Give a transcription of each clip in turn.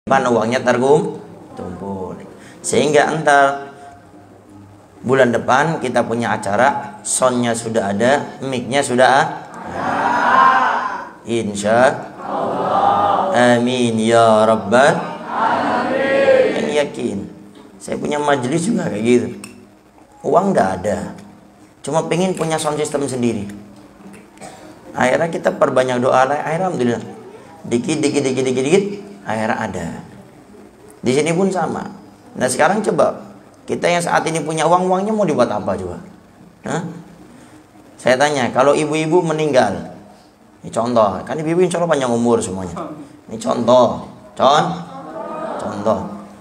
uangnya terkumpul. Sehingga entar bulan depan kita punya acara, soundnya sudah ada, mic-nya sudah ada. Insya Allah. Amin ya rabbal alamin. Yang yakin. Saya punya majelis juga kayak gitu. Uang enggak ada. Cuma pengen punya sound system sendiri. Akhirnya kita perbanyak doa lah. Alhamdulillah. Dikit, akhirnya ada. Di sini pun sama. Nah sekarang coba kita yang saat ini punya uangnya mau dibuat apa coba? Hah? Saya tanya, kalau ibu-ibu meninggal, ini contoh, kan ibu-ibu insya Allah panjang umur semuanya. Ini contoh.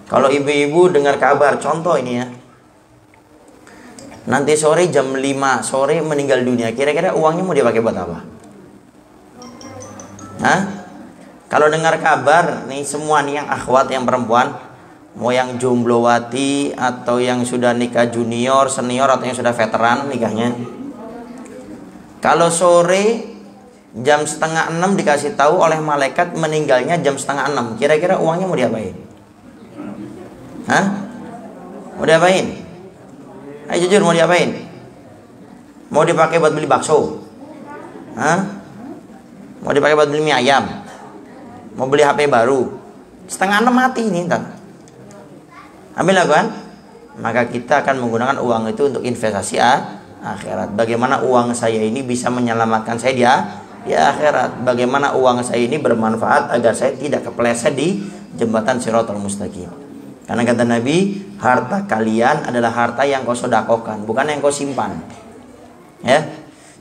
Kalau ibu-ibu dengar kabar, contoh ini ya. Nanti sore jam 5 sore meninggal dunia, kira-kira uangnya mau dipakai buat apa? Hah? Kalau dengar kabar nih semua nih yang akhwat yang perempuan, mau yang jomblowati atau yang sudah nikah junior, senior atau yang sudah veteran nikahnya. Kalau sore jam 5:30 dikasih tahu oleh malaikat meninggalnya jam 5:30, kira-kira uangnya mau diapain? Hah? Mau diapain? Ayo jujur, mau diapain? Mau dipakai buat beli bakso? Hah? Mau dipakai buat beli mie ayam? Mau beli HP baru? 5:30 mati ini ntar. Ambil kan? Maka kita akan menggunakan uang itu untuk investasi akhirat. Bagaimana uang saya ini bisa menyelamatkan saya di akhirat? Bagaimana uang saya ini bermanfaat agar saya tidak kepleset di jembatan Shiratal Mustaqim? Karena kata Nabi, harta kalian adalah harta yang kau sedekahkan, bukan yang kau simpan. Ya.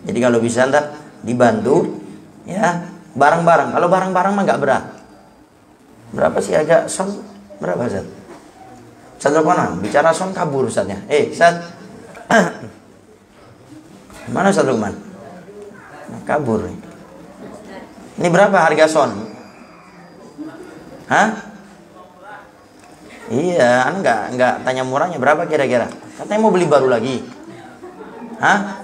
Jadi kalau bisa ntar dibantu ya. Barang-barang, kalau barang-barang mah nggak berat. Berapa sih harga son? Berapa Ustaz? Ustaz Lukman, bicara son kabur Ustaznya. Ustaz. Mana Ustaz Lukman? Kabur. Ini berapa harga son? Hah? Iya, enggak tanya murahnya berapa kira-kira? Katanya mau beli baru lagi. Hah?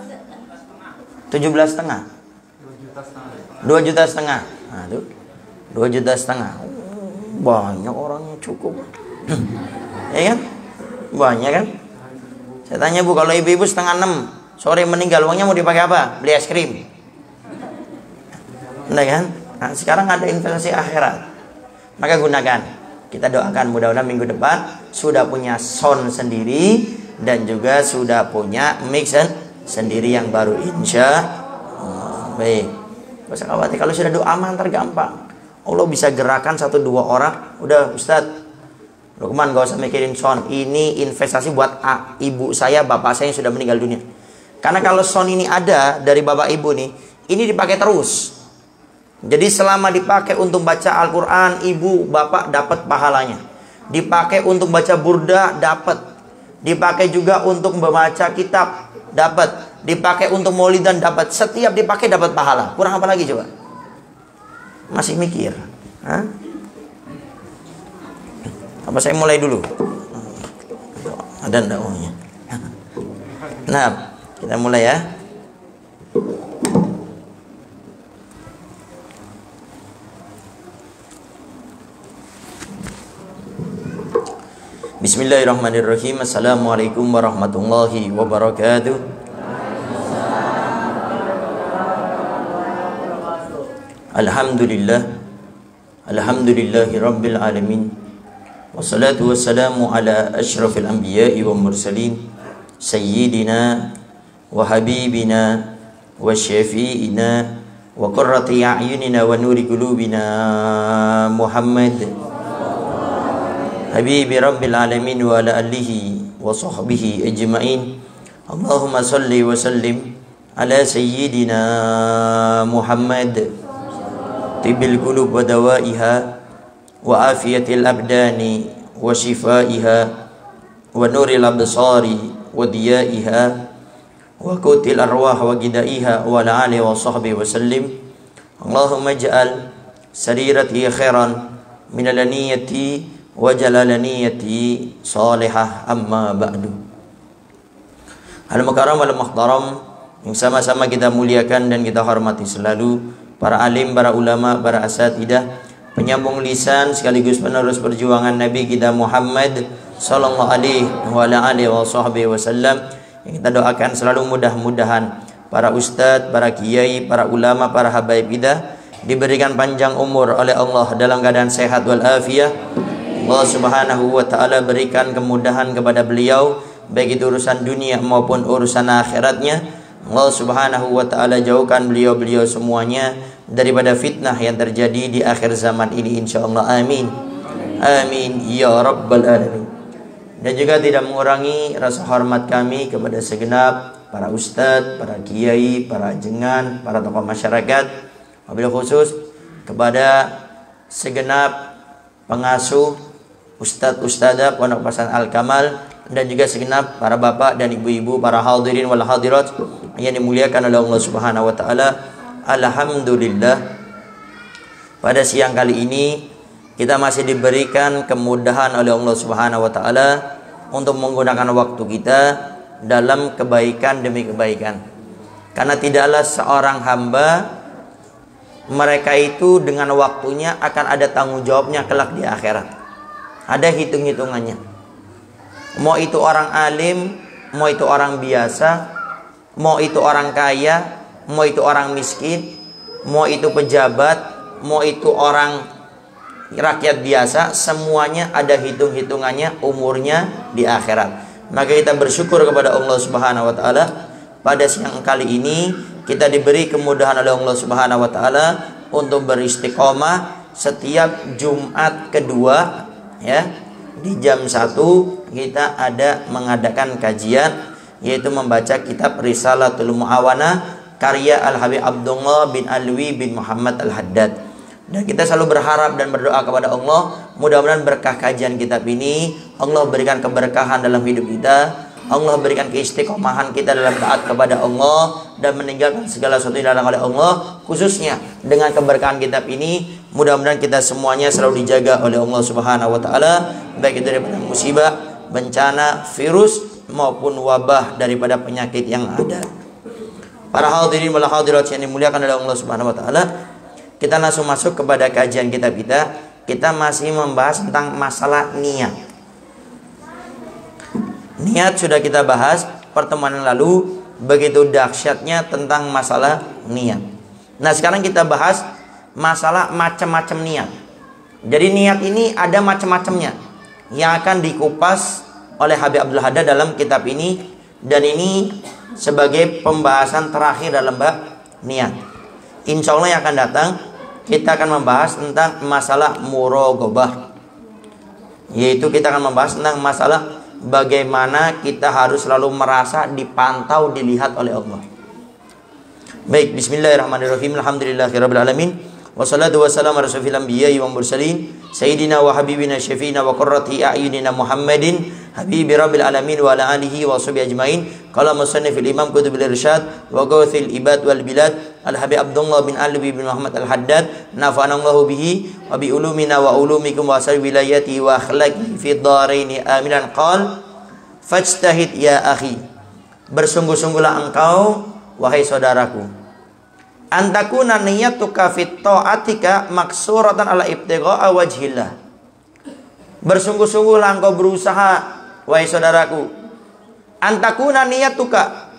17,5. 2,5 juta. Nah, tuh. 2,5 juta. Banyak orangnya cukup. Ya kan? Banyak kan? Saya tanya Bu, kalau ibu-ibu 5:30 sore meninggal, uangnya mau dipakai apa? Beli es krim. Enggak kan? Nah, sekarang ada investasi akhirat. Maka gunakan. Kita doakan mudah-mudahan minggu depan sudah punya sound sendiri dan juga sudah punya mix sendiri yang baru insya Allah. Baik. Gak usah khawatir, kalau sudah doa mah tergampang. Allah bisa gerakan 1-2 orang. Udah Ustaz Lukman gak usah mikirin sound. Ini investasi buat ibu saya, bapak saya yang sudah meninggal dunia. Karena kalau sound ini ada dari bapak ibu nih, ini dipakai terus. Jadi selama dipakai untuk baca Al-Quran, ibu bapak dapat pahalanya. Dipakai untuk baca burda, dapat. Dipakai juga untuk membaca kitab, dapat. Dipakai untuk maulidan, dapat. Setiap dipakai dapat pahala. Kurang apa lagi coba? Masih mikir? Hah? Apa saya mulai dulu? Ada enggak uangnya? Nah, kita mulai ya. Bismillahirrahmanirrahim. Assalamualaikum warahmatullahi wabarakatuh. Alhamdulillahi rabbil alamin. Wassalatu wassalamu ala ashrafil anbiya'i wa mursalin sayyidina wa habibina wa syafi'ina wa qurrati a'yunina wa nuri qulubina Muhammad habibi rabbil alamin wa ala alihi wa sahbihi ajma'in. Allahumma salli wa sallim ala sayyidina Muhammad tibil qulub wa dawaiha wa afiyatil abdani wa shifaiha wa nuril absari wa diyaiha wa qutil arwah wa gidaiha wa ala alihi wa sahbihi wa sallim. Allahumma ij'al sarirati khairan min alaniyati wa jalalaniyati salihah amma ba'du. Al-mukarram wal-muhtaram yang sama-sama kita muliakan dan kita hormati selalu, para alim, para ulama, para asatidah, penyambung lisan sekaligus penerus perjuangan Nabi kita Muhammad sallallahu alaihi wasallam. Yang kita doakan selalu mudah-mudahan para ustadz, para kiai, para ulama, para habaib kita diberikan panjang umur oleh Allah dalam keadaan sehat wal afiyah. Allah Subhanahu wa taala berikan kemudahan kepada beliau baik itu urusan dunia maupun urusan akhiratnya. Allah Subhanahu wa taala jauhkan beliau-beliau semuanya daripada fitnah yang terjadi di akhir zaman ini insyaallah. Amin. Amin ya rabbal alamin. Dan juga tidak mengurangi rasa hormat kami kepada segenap para ustadz, para kiai, para jengan, para tokoh masyarakat, wabil khusus kepada segenap pengasuh ustadz-ustadzah Pondok Pesantren Al-Kamal, dan juga segenap para bapak dan ibu-ibu, para hadirin wal hadirat yang dimuliakan oleh Allah Subhanahu wa taala. Alhamdulillah, pada siang kali ini kita masih diberikan kemudahan oleh Allah Subhanahu wa taala untuk menggunakan waktu kita dalam kebaikan demi kebaikan. Karena tidaklah seorang hamba mereka itu dengan waktunya akan ada tanggung jawabnya kelak di akhirat. Ada hitung-hitungannya. Mau itu orang alim, mau itu orang biasa, mau itu orang kaya, mau itu orang miskin, mau itu pejabat, mau itu orang rakyat biasa, semuanya ada hitung-hitungannya umurnya di akhirat. Maka kita bersyukur kepada Allah Subhanahu wa taala pada siang kali ini kita diberi kemudahan oleh Allah Subhanahu wa taala untuk beristiqomah setiap Jumat kedua, ya, di jam 1 kita ada mengadakan kajian, yaitu membaca kitab Risalatul Mu'awanah karya Al-Habib Abdullah bin Alwi bin Muhammad Al-Haddad. Dan kita selalu berharap dan berdoa kepada Allah, mudah-mudahan berkah kajian kitab ini Allah berikan keberkahan dalam hidup kita, Allah berikan keistiqomahan kita dalam taat kepada Allah dan meninggalkan segala sesuatu yang dilarang oleh Allah. Khususnya dengan keberkahan kitab ini, mudah-mudahan kita semuanya selalu dijaga oleh Allah Subhanahu wa taala, baik itu daripada musibah, bencana, virus maupun wabah daripada penyakit yang ada. Para hadirin wal hadirat yang dimuliakan oleh Allah Subhanahu wa taala, kita langsung masuk kepada kajian kitab kita. Kita masih membahas tentang masalah niat. Niat sudah kita bahas pertemuan yang lalu, begitu dahsyatnya tentang masalah niat. Nah, sekarang kita bahas masalah macam-macam niat. Jadi niat ini ada macam-macamnya yang akan dikupas oleh Habib Abdul Haddad dalam kitab ini, dan ini sebagai pembahasan terakhir dalam bab niat. Insya Allah yang akan datang kita akan membahas tentang masalah muraqabah, yaitu kita akan membahas tentang masalah bagaimana kita harus selalu merasa dipantau, dilihat oleh Allah. Baik, bismillahirrahmanirrahim. Alhamdulillahirabbil alamin. Wassalatu wassalamu ala asyrofil anbiya'i wal mursalin sayyidina wa habibina syafiina wa qurrati a'yunina Muhammadin habibi rabbil alamin wa ala alihi wa sahbihi ajmain. Qala musannifil imam kutubil irsyad wa gawthil ibad wal bilad Al-Habib Abdullah bin Alwi bin Muhammad Al-Haddad nafa'anallahu bihi wa bi ulumina wa ulumikum wa asal wilayati wa akhlaqi fi dharaini aminan. Qal fajtahid ya akhi, bersungguh-sungguhlah engkau wahai saudaraku, antakuna niyatuka fit ta'atika maksuratan ala ibtigha'a wajhillah. Bersungguh-sungguhlah engkau berusaha wahai saudaraku, antakuna niyatuka,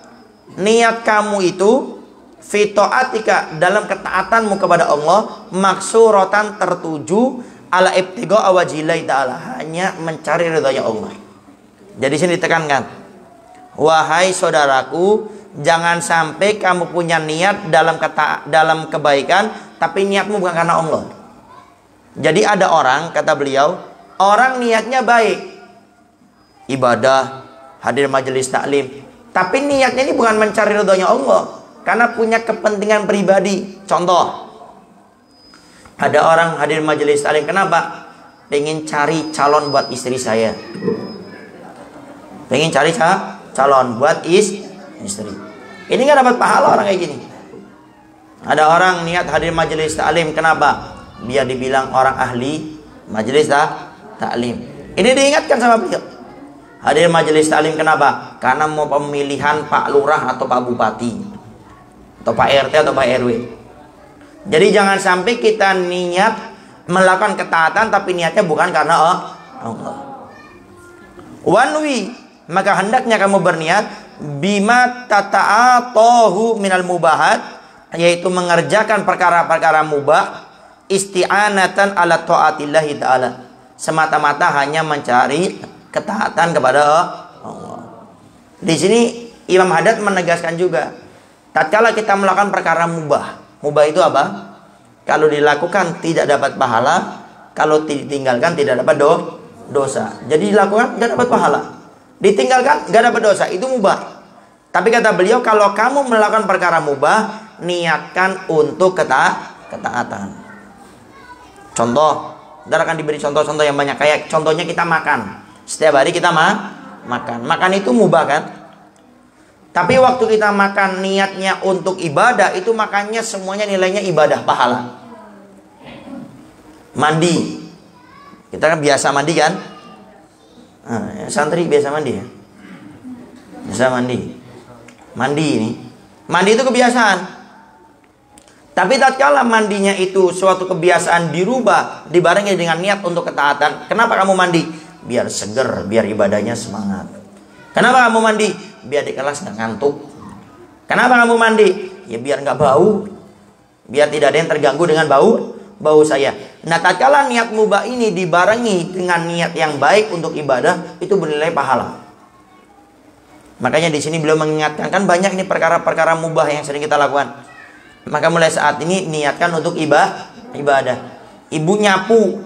niat kamu itu fit ta'atika dalam ketaatanmu kepada Allah, maksuratan tertuju ala ibtigha'a wajhillah ta'ala, hanya mencari ridhanya Allah. Jadi sini ditekankan, wahai saudaraku, jangan sampai kamu punya niat dalam kebaikan, tapi niatmu bukan karena Allah. Jadi ada orang, kata beliau, orang niatnya baik, ibadah, hadir majelis taklim, tapi niatnya ini bukan mencari ridhonya Allah, karena punya kepentingan pribadi. Contoh, ada orang hadir majelis taklim, kenapa? Pengen cari calon buat istri saya, pengen cari calon buat istri. Ini nggak dapat pahala orang kayak gini. Ada orang niat hadir majelis taklim, kenapa? Biar dibilang orang ahli majelis taklim. Ini diingatkan sama beliau. Hadir majelis taklim kenapa? Karena mau pemilihan Pak Lurah atau Pak Bupati atau Pak RT atau Pak RW. Jadi jangan sampai kita niat melakukan ketaatan tapi niatnya bukan karena Allah. Wanwi, maka hendaknya kamu berniat bima tata'atahu minal mubahat, yaitu mengerjakan perkara-perkara mubah, isti'anatan ala ta'atillahi ta'ala, semata-mata hanya mencari ketaatan kepada Allah. Di sini Imam Haddad menegaskan juga, tatkala kita melakukan perkara mubah, mubah itu apa? Kalau dilakukan tidak dapat pahala, kalau ditinggalkan tidak dapat dosa. Jadi dilakukan tidak dapat pahala, ditinggalkan tidak dapat dosa, itu mubah. Tapi kata beliau, kalau kamu melakukan perkara mubah, niatkan untuk ketaatan. Contoh, saudara akan diberi contoh-contoh yang banyak. Kayak contohnya kita makan, setiap hari kita makan itu mubah kan? Tapi waktu kita makan niatnya untuk ibadah, itu makannya semuanya nilainya ibadah, pahala. Mandi, kita kan biasa mandi kan? Santri biasa mandi ya? Biasa mandi ini. Mandi itu kebiasaan. Tapi tatkala mandinya itu suatu kebiasaan dirubah, dibarengi dengan niat untuk ketaatan. Kenapa kamu mandi? Biar seger, biar ibadahnya semangat. Kenapa kamu mandi? Biar di kelas nggak ngantuk. Kenapa kamu mandi? Ya biar nggak bau, biar tidak ada yang terganggu dengan bau saya. Nah, tatkala niat mubah ini dibarengi dengan niat yang baik untuk ibadah, itu bernilai pahala. Makanya di sini beliau mengingatkan, kan banyak nih perkara-perkara mubah yang sering kita lakukan. Maka mulai saat ini niatkan untuk ibadah. Ibu nyapu,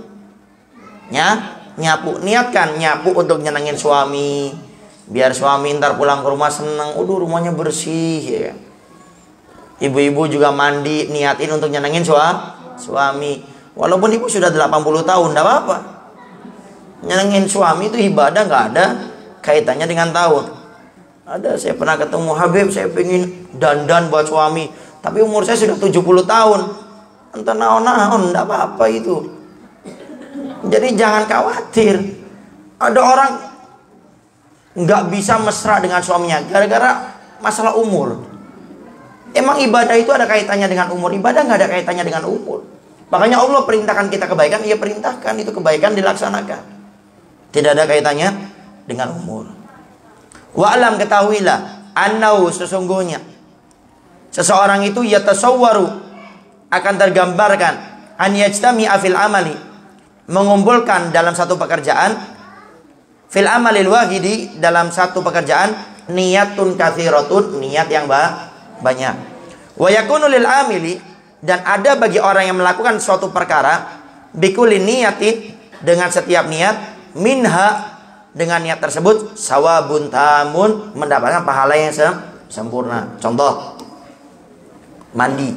niatkan nyapu untuk nyenengin suami, biar suami ntar pulang ke rumah seneng, rumahnya bersih ya. Ibu-ibu juga mandi, niatin untuk nyenengin suami. Walaupun ibu sudah 80 tahun, tidak apa-apa. Nyenengin suami itu ibadah, nggak ada kaitannya dengan tahun. Ada, saya pernah ketemu, Habib, saya pengen dandan buat suami, tapi umur saya sudah 70 tahun. Entah naon-naon, tidak apa-apa itu. Jadi jangan khawatir. Ada orang nggak bisa mesra dengan suaminya gara-gara masalah umur. Emang ibadah itu ada kaitannya dengan umur? Ibadah nggak ada kaitannya dengan umur. Makanya Allah perintahkan kita kebaikan, Ia perintahkan itu kebaikan dilaksanakan. Tidak ada kaitannya dengan umur. Wa alam, ketahuilah, annau, sesungguhnya seseorang itu yatasawwaru, akan tergambarkan, an yajtami'a fil amali, mengumpulkan dalam satu pekerjaan, fil amalil wahidi, dalam satu pekerjaan, niyatun katsiratun, niat yang banyak. Wa yakunu lil amili, dan ada bagi orang yang melakukan suatu perkara, bikulli niyatin, dengan setiap niat, minha, dengan niat tersebut, sawabun tamun, mendapatkan pahala yang sempurna. Contoh, mandi.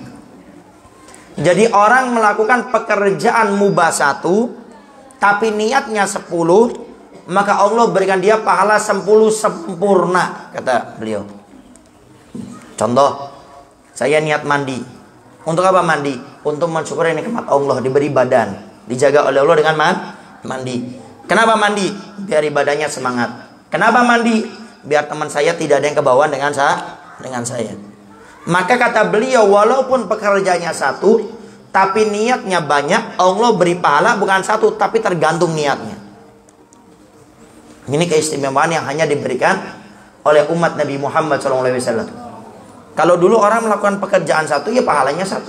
Jadi orang melakukan pekerjaan mubah 1, tapi niatnya 10, maka Allah berikan dia pahala 10 sempurna, kata beliau. Contoh, saya niat mandi. Untuk apa mandi? Untuk mensyukuri nikmat Allah, diberi badan, dijaga oleh Allah dengan mandi. Kenapa mandi? Biar ibadahnya semangat. Kenapa mandi? Biar teman saya tidak ada yang kebawaan dengan saya. Maka kata beliau, walaupun pekerjaannya 1, tapi niatnya banyak, Allah beri pahala bukan 1, tapi tergantung niatnya. Ini keistimewaan yang hanya diberikan oleh umat Nabi Muhammad SAW. Kalau dulu orang melakukan pekerjaan 1, ya pahalanya 1.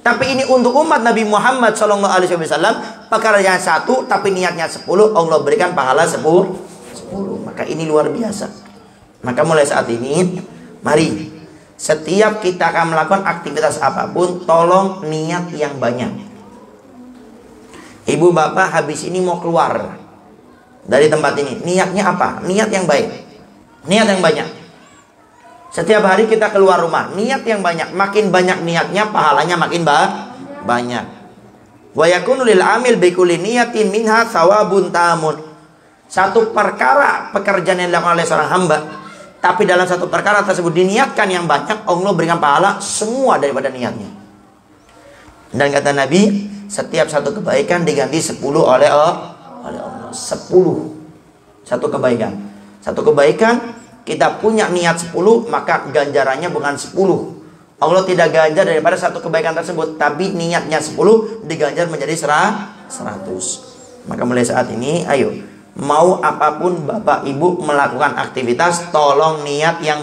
Tapi ini untuk umat Nabi Muhammad SAW, pekerjaan 1, tapi niatnya 10, Allah berikan pahala 10. Maka ini luar biasa. Maka mulai saat ini, mari, setiap kita akan melakukan aktivitas apapun, tolong niat yang banyak. Ibu bapak habis ini mau keluar dari tempat ini, niatnya apa? Niat yang baik, niat yang banyak. Setiap hari kita keluar rumah, niat yang banyak. Makin banyak niatnya, pahalanya makin banyak. Wa yakunu lil amil bi kulli niyatin minha thawabun tamun. Satu perkara pekerjaan yang dilakukan oleh seorang hamba, tapi dalam satu perkara tersebut diniatkan yang banyak, Allah berikan pahala semua daripada niatnya. Dan kata Nabi, setiap satu kebaikan diganti 10 oleh Allah. 10. Satu kebaikan. Satu kebaikan, kita punya niat 10, maka ganjarannya bukan 10. Allah tidak ganjar daripada satu kebaikan tersebut, tapi niatnya 10 diganjar menjadi 100. Maka mulai saat ini, ayo, mau apapun Bapak Ibu melakukan aktivitas, tolong niat yang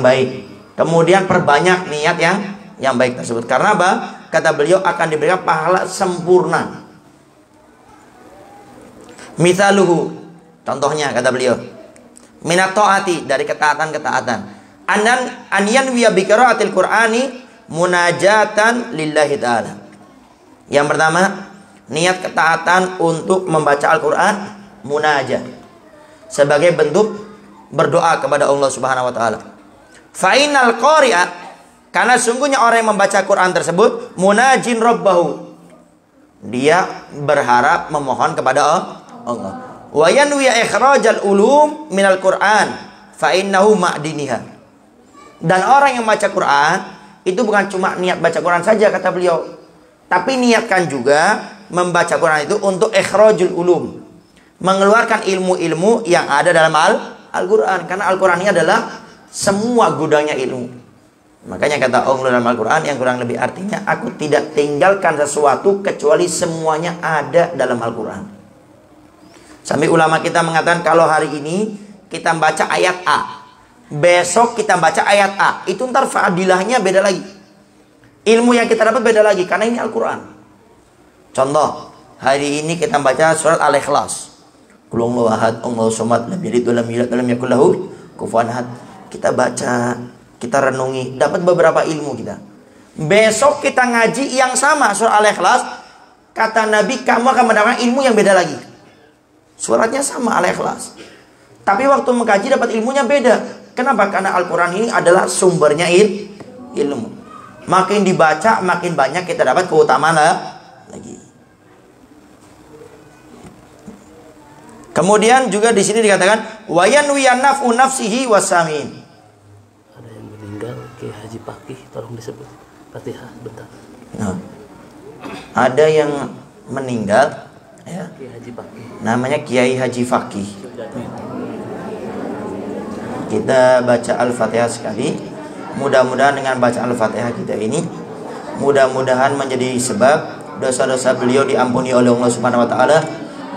baik. Kemudian perbanyak niat yang baik tersebut. Karena apa? Kata beliau akan diberikan pahala sempurna. Mithaluhu, contohnya kata beliau, minat ta'ati, dari ketaatan-ketaatan. Anyan wiya biqiraatil Qur'ani munajatan lillahi ta'ala. Yang pertama, niat ketaatan untuk membaca Al-Quran munajat, sebagai bentuk berdoa kepada Allah Subhanahu wa taala. Fa'inal qari'a, karena sungguhnya orang yang membaca Quran tersebut munajin rabbahu, dia berharap memohon kepada Allah. Wa yanwi ikhrajal ulum minal Qur'an fa innahu ma'diniha. Dan orang yang baca Quran itu bukan cuma niat baca Quran saja kata beliau, tapi niatkan juga membaca Quran itu untuk ikhrajul ulum, mengeluarkan ilmu-ilmu yang ada dalam Al-Quran. Karena Al-Quran ini adalah semua gudangnya ilmu. Makanya kata Allah dalam Al-Quran yang kurang lebih artinya, aku tidak tinggalkan sesuatu kecuali semuanya ada dalam Al-Quran. Sampai ulama kita mengatakan kalau hari ini kita baca ayat A, besok kita baca ayat A, itu ntar fadilahnya beda lagi. Ilmu yang kita dapat beda lagi, karena ini Al-Quran. Contoh, hari ini kita baca surat Al-Ikhlas. Qul huwallahu ahad, Allahu samad, lam yalid wa lam yulad wa lam yakul lahu kufuwan ahad. Kita baca, kita renungi, dapat beberapa ilmu kita. Besok kita ngaji yang sama, surah Al-Ikhlas. Kata Nabi, kamu akan mendapatkan ilmu yang beda lagi. Suratnya sama, Al-Ikhlas, tapi waktu mengkaji dapat ilmunya beda. Kenapa? Karena Al-Quran ini adalah sumbernya ilmu. Makin dibaca, makin banyak kita dapat keutamaan lagi. Kemudian juga di sini dikatakan wayan wiyanaf'u nafsihi wasamin. Ada yang meninggal, Kiai Haji Fakih, tolong disebut Fatihah bentar. Nah, ada yang meninggal, ya, Kiai Haji Fakih. namanya Kiai Haji Fakih. Kita baca Al-Fatihah sekali. Mudah-mudahan dengan baca Al-Fatihah kita ini, mudah-mudahan menjadi sebab dosa-dosa beliau diampuni oleh Allah Subhanahu wa taala,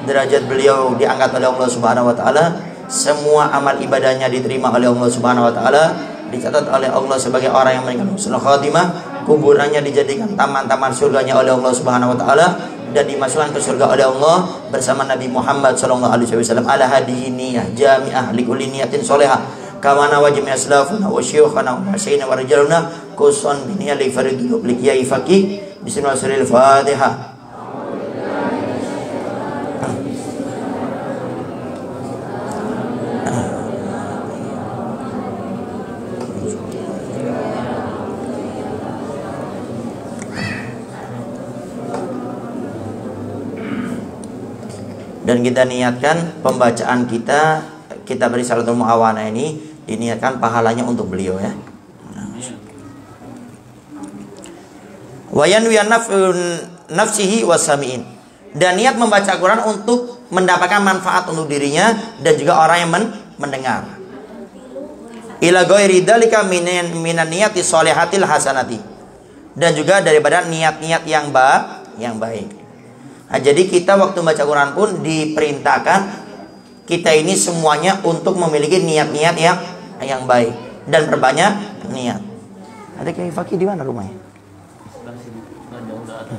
derajat beliau diangkat oleh Allah Subhanahu wa taala, semua amal ibadahnya diterima oleh Allah Subhanahu wa taala, dicatat oleh Allah sebagai orang yang meninggal husnul khatimah, kuburannya dijadikan taman-taman surganya oleh Allah Subhanahu wa taala, dan dimasukkan ke surga oleh Allah bersama Nabi Muhammad sallallahu alaihi wasallam. Ala hadihi niyah jami'ah likulli niyatin sholihah kamana wajib aslafuna wa syuyukhana wa masyayina wa rijaluna kuson biniyah li faridul li Kiai Fakih. Bismillahirrahmanirrahim. Dan kita niatkan pembacaan kita beri salatul muawana ini diniatkan pahalanya untuk beliau, ya. Wayan wiyan nafsihi wasamiin, dan niat membaca Quran untuk mendapatkan manfaat untuk dirinya dan juga orang yang mendengar. Ila ghairi dzalika minan niyati sholihatil hasanati, dan juga daripada niat-niat yang baik. Nah, jadi kita waktu baca Quran pun diperintahkan kita ini semuanya untuk memiliki niat-niat yang baik dan perbanyak niat. Ada Kiai Fakih di mana rumahnya? Sebelah sini, nggak jauh, udah ada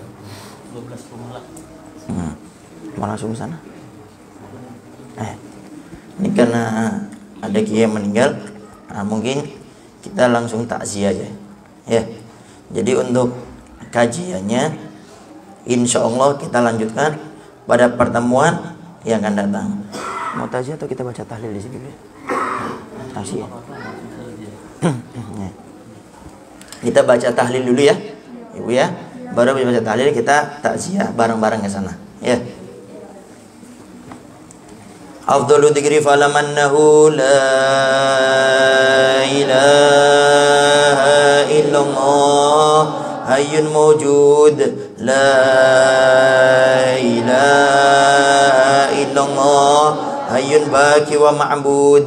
12 rumah lah. Mau langsung ke sana? Ini karena ada Kiai yang meninggal, nah, mungkin kita langsung takziah aja, ya. Jadi untuk kajiannya insya Allah kita lanjutkan pada pertemuan yang akan datang. Mau takziah atau kita baca tahlil di sini? Takziah. Kita baca tahlil dulu, ya, Ibu, ya. Baru baca tahlil kita takziah bareng-bareng ke sana, ya. Afdalu dzikri falamannahu la ilaha illallah hayyun mawjud la ilaha illallah hayyun baki wa ma'bud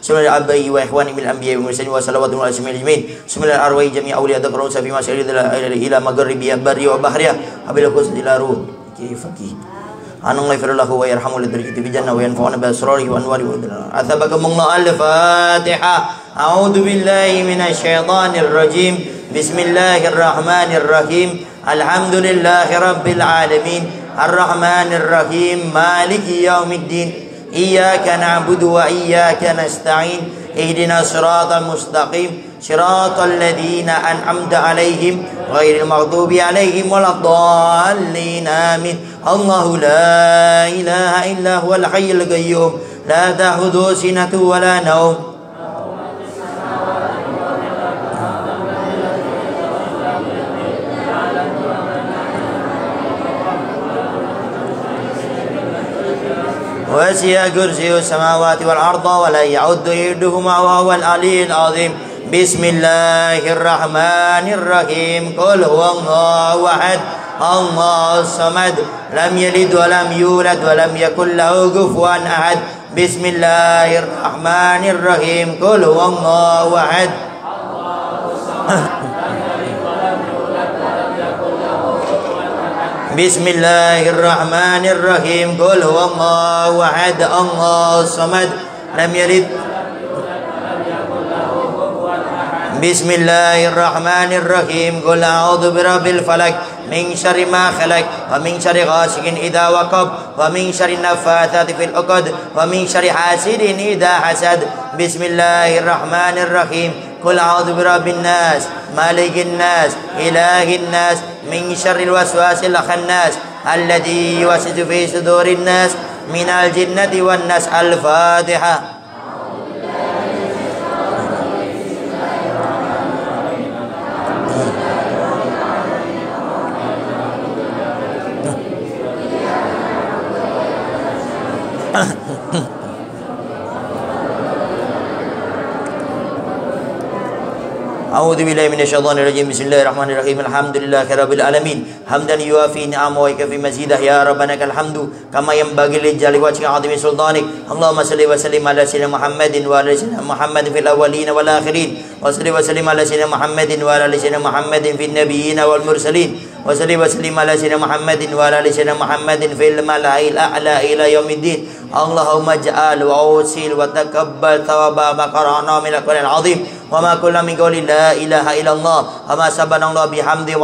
سمع الآباء وإخواني من الأنبياء والمرسلين وصلوات الله عليهم أجمعين سمع الأرواح جميع أولياء ذكر في مسائل إلى مغربها بري وبحرها أبي القدس إلى روح كيف أن الله يغفر له ويرحمه للدرجة في الجنة وينفعنا بأسراره وأنواره أثابكم الله. الفاتحة. أعوذ بالله من الشيطان الرجيم. بسم الله الرحمن الرحيم. الحمد لله رب العالمين الرحمن الرحيم مالك يوم الدين إياك نعبد وإياك نستعين اهدنا الصراط المستقيم صراط الذين أنعمت عليهم غير المغضوب عليهم ولا الضالين آمين. الله لا إله إلا هو الحي القيوم لا تأخذه سنة ولا نوم وسع كرسي السماوات والأرض ولا يعد يدهما وهو العلي العظيم. بسم الله الرحمن الرحيم قل هو الله أحد الله الصمد لم يلد ولم يولد ولم يكن له كفوا أحد. بسم الله الرحمن الرحيم قل هو الله أحد بسم الله الرحمن الرحيم قل هو الله أحد الله الصمد لم يلد. بسم الله الرحمن الرحيم قل أعوذ برب الفلق من شر ما خلق ومن شر غاسق إذا وقب ومن شر النفاثات في العقد ومن شر حاسد إذا حسد. بسم الله الرحمن الرحيم قل أعوذ برب الناس مالك الناس إله الناس من شر الوسواس الخناس الذي يوسوس في صدور الناس من الجنة والناس. الفاتحة. أعوذ بالله من الشيطان الرجيم. بسم الله الرحمن الرحيم الحمد لله رب العالمين حمدا يوافي نعمه ويكفي مزيده يا ربنا لك الحمد كما ينبغي لجلال وجهك عظيم سلطانك. اللهم صل وسلم على سيدنا محمد وعلى سيدنا محمد في الأولين والآخرين وصل وسلم على سيدنا محمد وعلى سيدنا محمد في النبيين والمرسلين وصل وسلم على سيدنا محمد وعلى سيدنا محمد في الملأ الأعلى إلى يوم الدين. اللهم اجعل وأوصل وتقبل ثواب ما قرأنا من القرآن العظيم وما كنا من قول لا إله إلا الله وما سبحان الله بحمده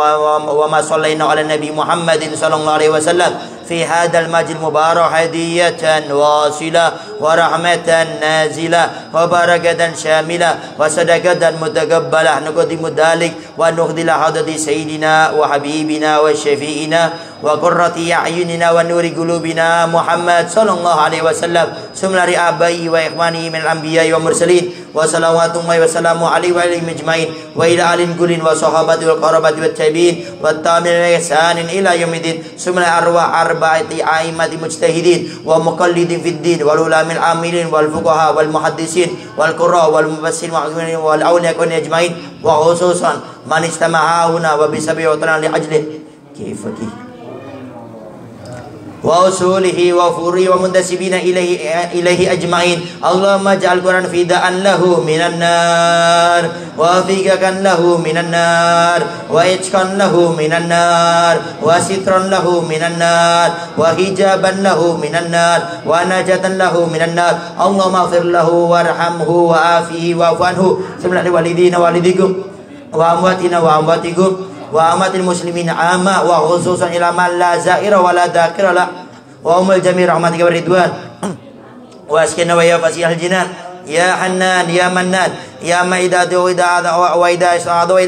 وما صلينا على النبي محمد صلى الله عليه وسلم في هذا المجلس المبارك هدية واصلة ورحمة نازلة وبركة شاملة وصدقة متقبلة نقدم ذلك ونخدل حضرة سيدنا وحبيبنا وشفيئنا وقرة أعيننا ونور قلوبنا محمد صلى الله عليه وسلم ثم لآبائه وإخوانه من الأنبياء والمرسلين وصلوات الله وسلامه عليه وعلى أجمعين وإلى آل كل وصحابته والقرابة والتابعين والتابعين بإحسان إلى يوم الدين ثم أرواح أربعة أئمة مجتهدين ومقلدين في الدين والعلماء العاملين والفقهاء والمحدثين والقراء والمفسرين والأولياء أجمعين وخصوصا من استمع هنا وبسبب وطنا لأجله كيف وأصوله وفوره ومنتسبين إليه أجمعين. اللهم اجعل القرآن فداء له من النار وفقا له من النار وإتقا له من النار وسترا له من النار وحجابا له من النار ونجاة له من النار. اللهم اغفر له وارحمه وعافيه واعف عنه ثم لوالدينا ووالديكم وأمواتنا وأمواتكم وأمات المسلمين عامة وخصوصا إلى من لا زائر ولا ذاكر له وأم الجميع رحمتك والرضوان وأسكننا ويا فسيح الجنان يا حنان يا منان يا ما إذا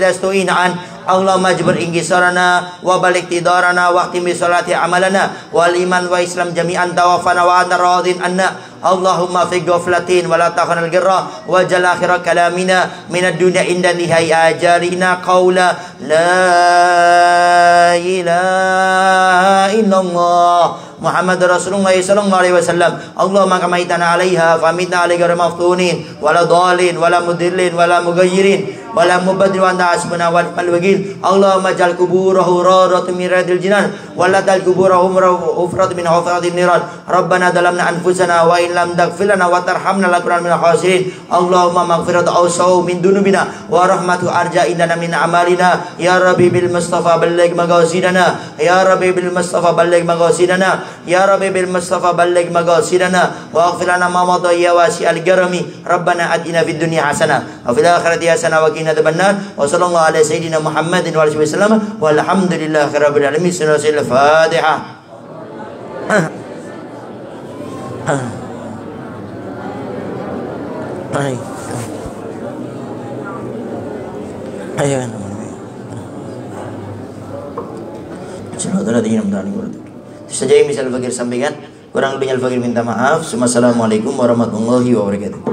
استعين عن. اللهم اجبر انكسارنا وبلغ اقتدارنا واختم بصلاة عملنا والإيمان والإسلام جميعا توفنا وأنت راض عنا. اللهم في غفلة ولا تخن الجرة وجل آخر كلامنا من الدنيا عند نهاية أجالنا قولا لا إله إلا الله محمد رسول الله صلى الله عليه وسلم. اللهم كما أميتنا عليها فأمتنا على غير مفتونين ولا ضالين ولا مضلين ولا مغيرين wa la mubaddil wa anta hasbuna wa ni'mal wakil. Allahumma ja'al kuburahu rawdatun min riyadil jinan wa la taj'al kuburahum hufratun min hufratin niran. Rabbana zalamna anfusana wa in lam taghfir lana wa tarhamna lanakunanna minal khasirin. Allahumma maghfiratu awsa'u min dunubina wa rahmatu arja indana min amalina. Ya Rabbi bil Mustafa balligh maqasidana. Ya Rabbi bil Mustafa balligh maqasidana. Ya Rabbi bil Mustafa balligh maqasidana wa aghfir lana ma madha ya wasi'al garami. Rabbana atina fid dunya hasanah wa fil akhirati hasanah wa qina adzabannar. Wa sallallahu ala sayyidina Muhammadin wa alihi wasallam walhamdulillahi rabbil alamin. Sunnatul Fatihah. Ayo. Itu saja yang bisa Al-Fakir sampaikan. Kurang lebihnya Al-Fakir minta maaf. Assalamualaikum warahmatullahi wabarakatuh.